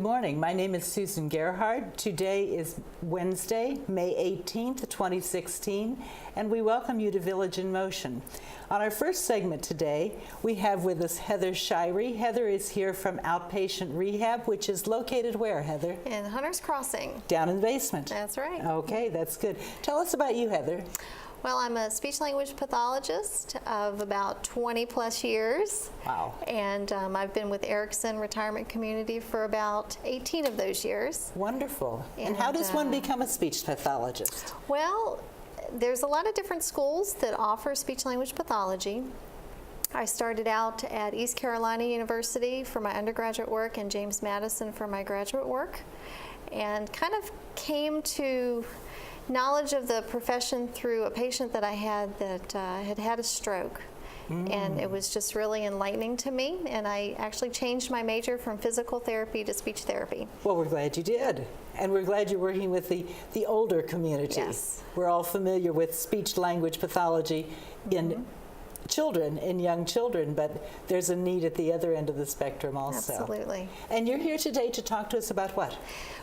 morning. My name is Susan Gerhard. Today is Wednesday, May 18th, 2016, and we welcome you to Village in Motion. On our first segment today, we have with us Heather Shirey. Heather is here from Outpatient Rehab, which is located where, Heather? In Hunter's Crossing. Down in the basement. That's right. Okay, that's good. Tell us about you, Heather. Well, I'm a speech-language pathologist of about 20 plus years. Wow. And I've been with Erickson Retirement Community for about 18 of those years. Wonderful. And how does one become a speech pathologist? Well, there's a lot of different schools that offer speech-language pathology. I started out at East Carolina University for my undergraduate work and James Madison for my graduate work, and kind of came to knowledge of the profession through a patient that I had that had had a stroke. And it was just really enlightening to me, and I actually changed my major from physical therapy to speech therapy. Well, we're glad you did. And we're glad you're working with the older community. Yes. We're all familiar with speech-language pathology in children, in young children, but there's a need at the other end of the spectrum also. Absolutely. And you're here today to talk to us about what?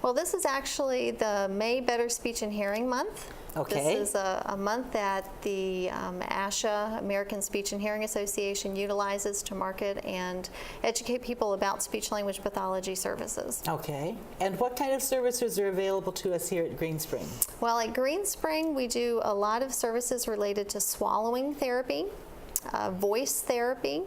Well, this is actually the May Better Speech and Hearing Month. Okay. This is a month that the ASHA, American Speech and Hearing Association, utilizes to market and educate people about speech-language pathology services. Okay. And what kind of services are available to us here at Green Spring? Well, at Green Spring, we do a lot of services related to swallowing therapy, voice therapy.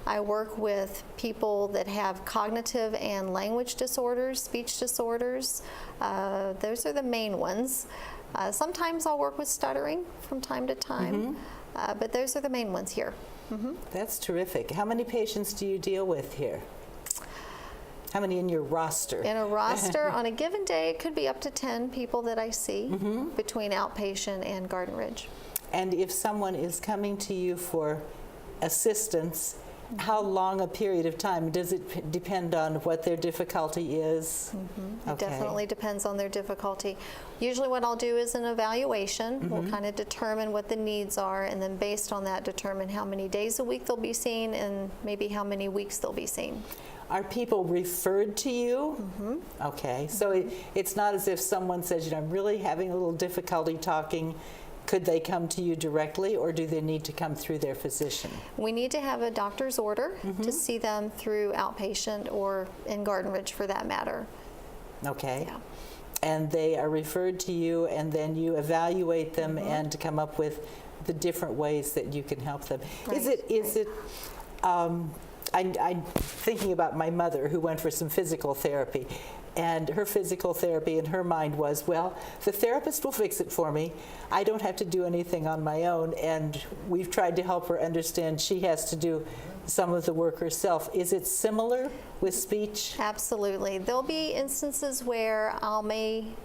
I work with people that have cognitive and language disorders, speech disorders. Those are the main ones. Sometimes I'll work with stuttering from time to time, but those are the main ones here. That's terrific. How many patients do you deal with here? How many in your roster? In a roster, on a given day, it could be up to 10 people that I see between outpatient and Garden Ridge. And if someone is coming to you for assistance, how long a period of time? Does it depend on what their difficulty is? It definitely depends on their difficulty. Usually what I'll do is an evaluation. We'll kind of determine what the needs are, and then based on that determine how many days a week they'll be seen and maybe how many weeks they'll be seen. Are people referred to you? Okay, so it's not as if someone says, you know, I'm really having a little difficulty talking. Could they come to you directly, or do they need to come through their physician? We need to have a doctor's order to see them through outpatient or in Garden Ridge for that matter. Okay. Yeah. And they are referred to you, and then you evaluate them and come up with the different ways that you can help them. Right. I'm thinking about my mother who went for some physical therapy, and her physical therapy in her mind was, well, the therapist will fix it for me. I don't have to do anything on my own, and we've tried to help her understand she has to do some of the work herself. Is it similar with speech? Absolutely. There'll be instances where I'll make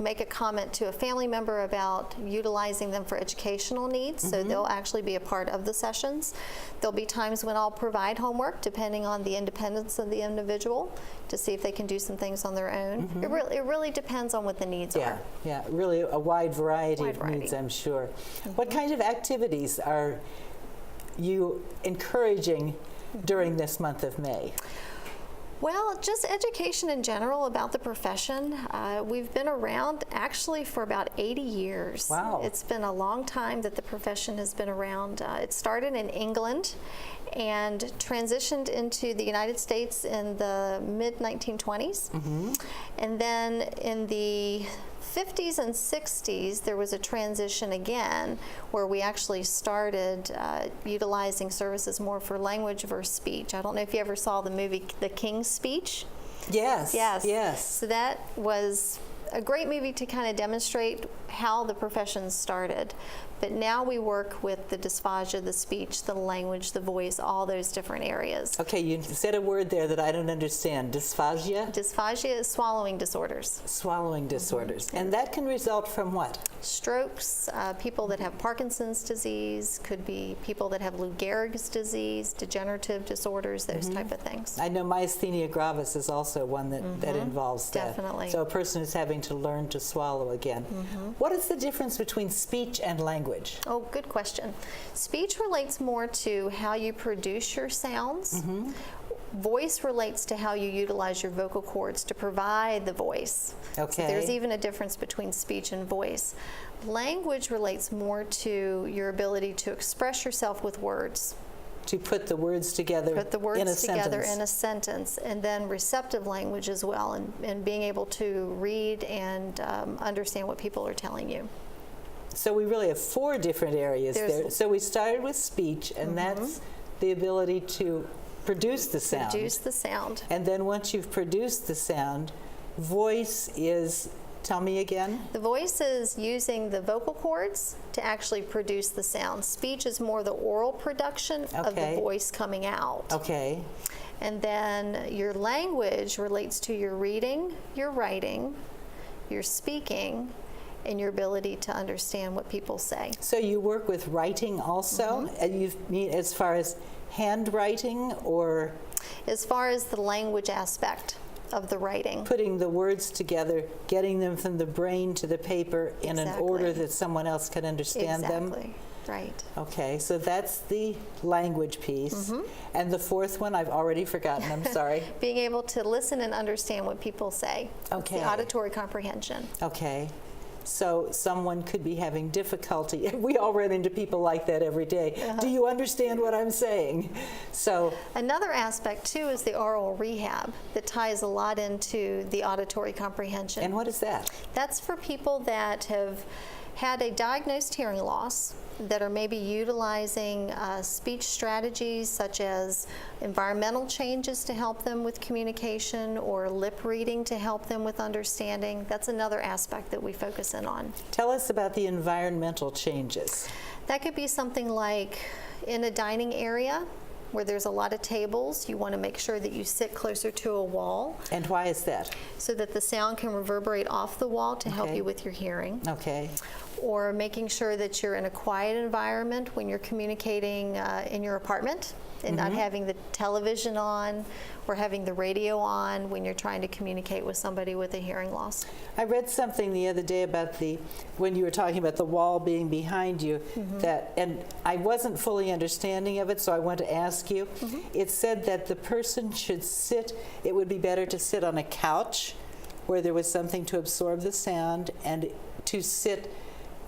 a comment to a family member about utilizing them for educational needs, so they'll actually be a part of the sessions. There'll be times when I'll provide homework depending on the independence of the individual to see if they can do some things on their own. It really depends on what the needs are. Yeah, really a wide variety of needs, I'm sure. What kind of activities are you encouraging during this month of May? Well, just education in general about the profession. We've been around actually for about 80 years. Wow. It's been a long time that the profession has been around. It started in England and transitioned into the United States in the mid-1920s. And then in the 50s and 60s, there was a transition again where we actually started utilizing services more for language versus speech. I don't know if you ever saw the movie The King's Speech. Yes. So that was a great movie to kind of demonstrate how the profession started. But now we work with the dysphagia, the speech, the language, the voice, all those different areas. Okay, you said a word there that I don't understand. Dysphagia? Dysphagia is swallowing disorders. Swallowing disorders. And that can result from what? Strokes, people that have Parkinson's disease, could be people that have Lou Gehrig's disease, degenerative disorders, those type of things. I know myasthenia gravis is also one that involves that. Definitely. So a person is having to learn to swallow again. What is the difference between speech and language? Oh, good question. Speech relates more to how you produce your sounds. Voice relates to how you utilize your vocal cords to provide the voice. Okay. So there's even a difference between speech and voice. Language relates more to your ability to express yourself with words. To put the words together Put the words in a together sentence. in a sentence, and then receptive language as well, and being able to read and understand what people are telling you. So we really have 4 different areas there. So we started with speech, and that's the ability to produce the sound. Produce the sound. And then once you've produced the sound, voice is, tell me again? The voice is using the vocal cords to actually produce the sound. Speech is more the oral production of the voice coming out. Okay. And then your language relates to your reading, your writing, your speaking, and your ability to understand what people say. So you work with writing also? And you mean as far as handwriting, or As far as the language aspect of the writing. putting the words together, getting them from the brain to the paper in an order Exactly. that someone else can understand them? Exactly, right. Okay, so that's the language piece. And the 4th one, I've already forgotten, I'm sorry. Being able to listen and understand what people say. It's Okay. the auditory comprehension. Okay. So someone could be having difficulty. We all run into people like that every day. Do you understand what I'm saying? So Another aspect too is the oral rehab that ties a lot into the auditory comprehension. and what is that? That's for people that have had a diagnosed hearing loss, that are maybe utilizing speech strategies such as environmental changes to help them with communication, or lip reading to help them with understanding. That's another aspect that we focus in on. Tell us about the environmental changes. That could be something like in a dining area where there's a lot of tables, you want to make sure that you sit closer to a wall And why is that? so that the sound can reverberate off the wall to help Okay. you with your hearing. Okay. Or making sure that you're in a quiet environment when you're communicating in your apartment, and not having the television on or having the radio on when you're trying to communicate with somebody with a hearing loss. I read something the other day about when you were talking about the wall being behind you, and I wasn't fully understanding of it, so I want to ask you. It said that the person should sit, it would be better to sit on a couch where there was something to absorb the sound, and to sit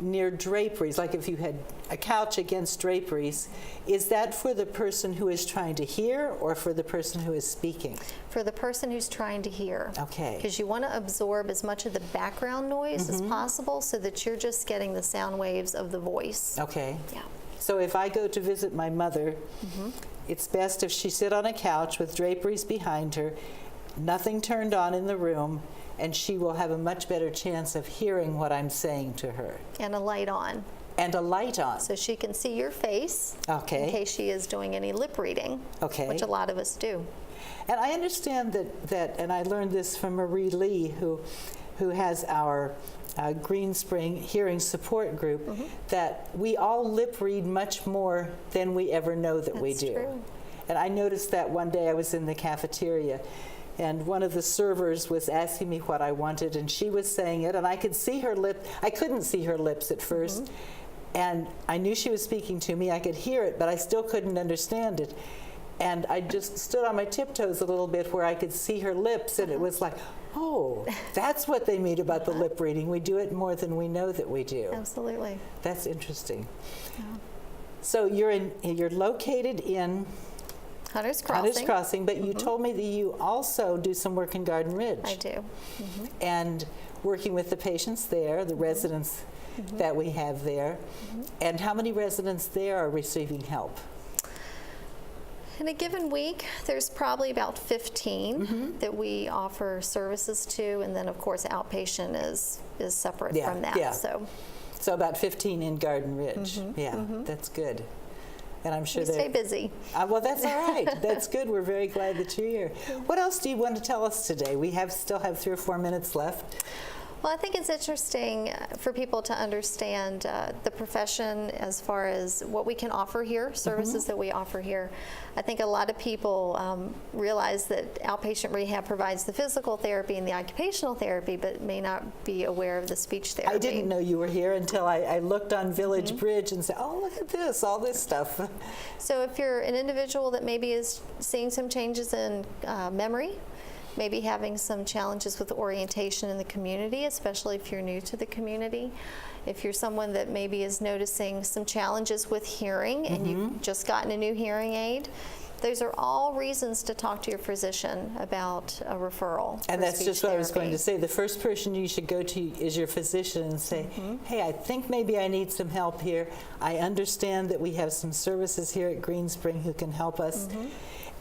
near draperies, like if you had a couch against draperies. Is that for the person who is trying to hear, or for the person who is speaking? For the person who's trying to hear. Okay. Because you want to absorb as much of the background noise as possible so that you're just getting the sound waves of the voice. Okay. Yeah. So if I go to visit my mother, it's best if she sit on a couch with draperies behind her, nothing turned on in the room, and she will have a much better chance of hearing what I'm saying to her. And a light on. And a light on. So she can see your face Okay. in case she is doing any lip reading, Okay. which a lot of us do. And I understand that, and I learned this from Marie Lee, who has our Green Spring Hearing Support Group, that we all lip read much more than we ever know that we That's do. true. And I noticed that one day I was in the cafeteria, and one of the servers was asking me what I wanted, and she was saying it, and I could see her lip. I couldn't see her lips at first, and I knew she was speaking to me. I could hear it, but I still couldn't understand it. And I just stood on my tiptoes a little bit where I could see her lips, and it was like, oh, that's what they mean about the lip reading. We do it more than we know that we do. Absolutely. That's interesting. So you're located in Hunter's Crossing. but you told me that you also do some work in Garden Ridge. I do. And working with the patients there, the residents that we have there. And how many residents there are receiving help? In a given week, there's probably about 15 that we offer services to, and then of course outpatient is separate Yeah, from that. yeah. So So about 15 in Garden Ridge. Yeah, that's good. And I'm sure we stay busy. well, that's all right. That's good. We're very glad that you're here. What else do you want to tell us today? We still have 3 or 4 minutes left. Well, I think it's interesting for people to understand the profession as far as what we can offer here, services that we offer here. I think a lot of people realize that outpatient rehab provides the physical therapy and the occupational therapy, but may not be aware of the speech therapy. I didn't know you were here until I looked on Village Bridge and said, oh, look at this, all this stuff. So if you're an individual that maybe is seeing some changes in memory, maybe having some challenges with orientation in the community, especially if you're new to the community. If you're someone that maybe is noticing some challenges with hearing and you've just gotten a new hearing aid, those are all reasons to talk to your physician about a referral. And that's just what I was going to say. The first person you should go to is your physician and say, hey, I think maybe I need some help here. I understand that we have some services here at Green Spring who can help us.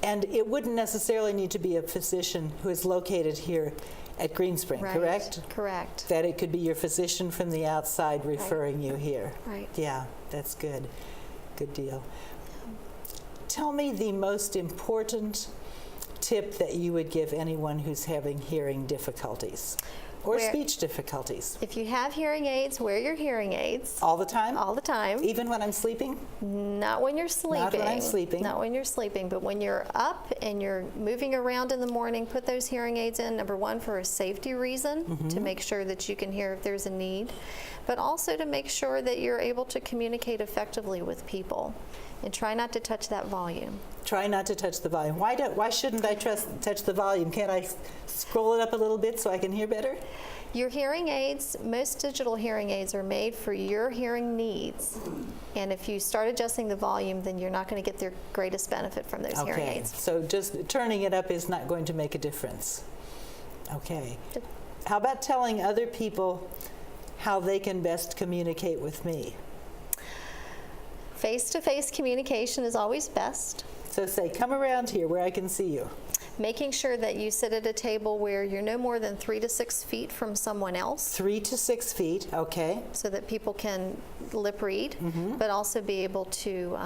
And it wouldn't necessarily need to be a physician who is located here at Green Spring, correct? Correct. That it could be your physician from the outside referring you here. Right. Yeah, that's good. Good deal. Tell me the most important tip that you would give anyone who's having hearing difficulties or speech difficulties. If you have hearing aids, wear your hearing aids. All the time? All the time. Even when I'm sleeping? Not when you're sleeping. Not when I'm sleeping. Not when you're sleeping, but when you're up and you're moving around in the morning, put those hearing aids in, number one, for a safety reason, to make sure that you can hear if there's a need, but also to make sure that you're able to communicate effectively with people. And try not to touch that volume. Try not to touch the volume. Why shouldn't I touch the volume? Can't I scroll it up a little bit so I can hear better? Your hearing aids, most digital hearing aids are made for your hearing needs. And if you start adjusting the volume, then you're not going to get the greatest benefit from those hearing aids. So just turning it up is not going to make a difference. Okay. How about telling other people how they can best communicate with me? Face-to-face communication is always best. So say, come around here where I can see you. Making sure that you sit at a table where you're no more than 3 to 6 feet from someone else. 3 to 6 feet, okay. So that people can lip read, but also be able to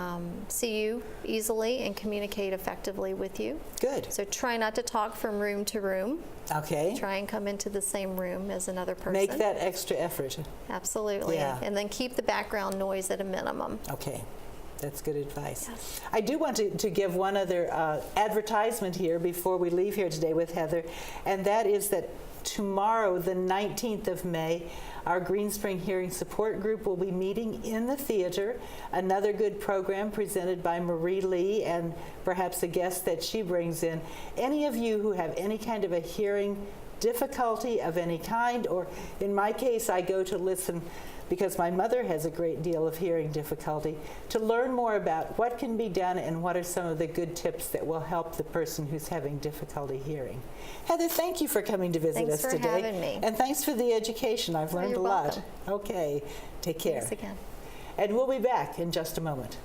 see you easily and communicate effectively with you. Good. So try not to talk from room to room. Okay. Try and come into the same room as another person. Make that extra effort. Absolutely. Yeah. And then keep the background noise at a minimum. Okay. That's good advice. Yes. I do want to give one other advertisement here before we leave here today with Heather, and that is that tomorrow, the 19th of May, our Green Spring Hearing Support Group will be meeting in the theater. Another good program presented by Marie Lee and perhaps a guest that she brings in. Any of you who have any kind of a hearing difficulty of any kind, or in my case, I go to listen because my mother has a great deal of hearing difficulty, to learn more about what can be done and what are some of the good tips that will help the person who's having difficulty hearing. Heather, thank you for coming to visit us today. Thanks for having me. And thanks for the education. I've learned You're a lot. welcome. Okay, take care. Thanks again. And we'll be back in just a moment.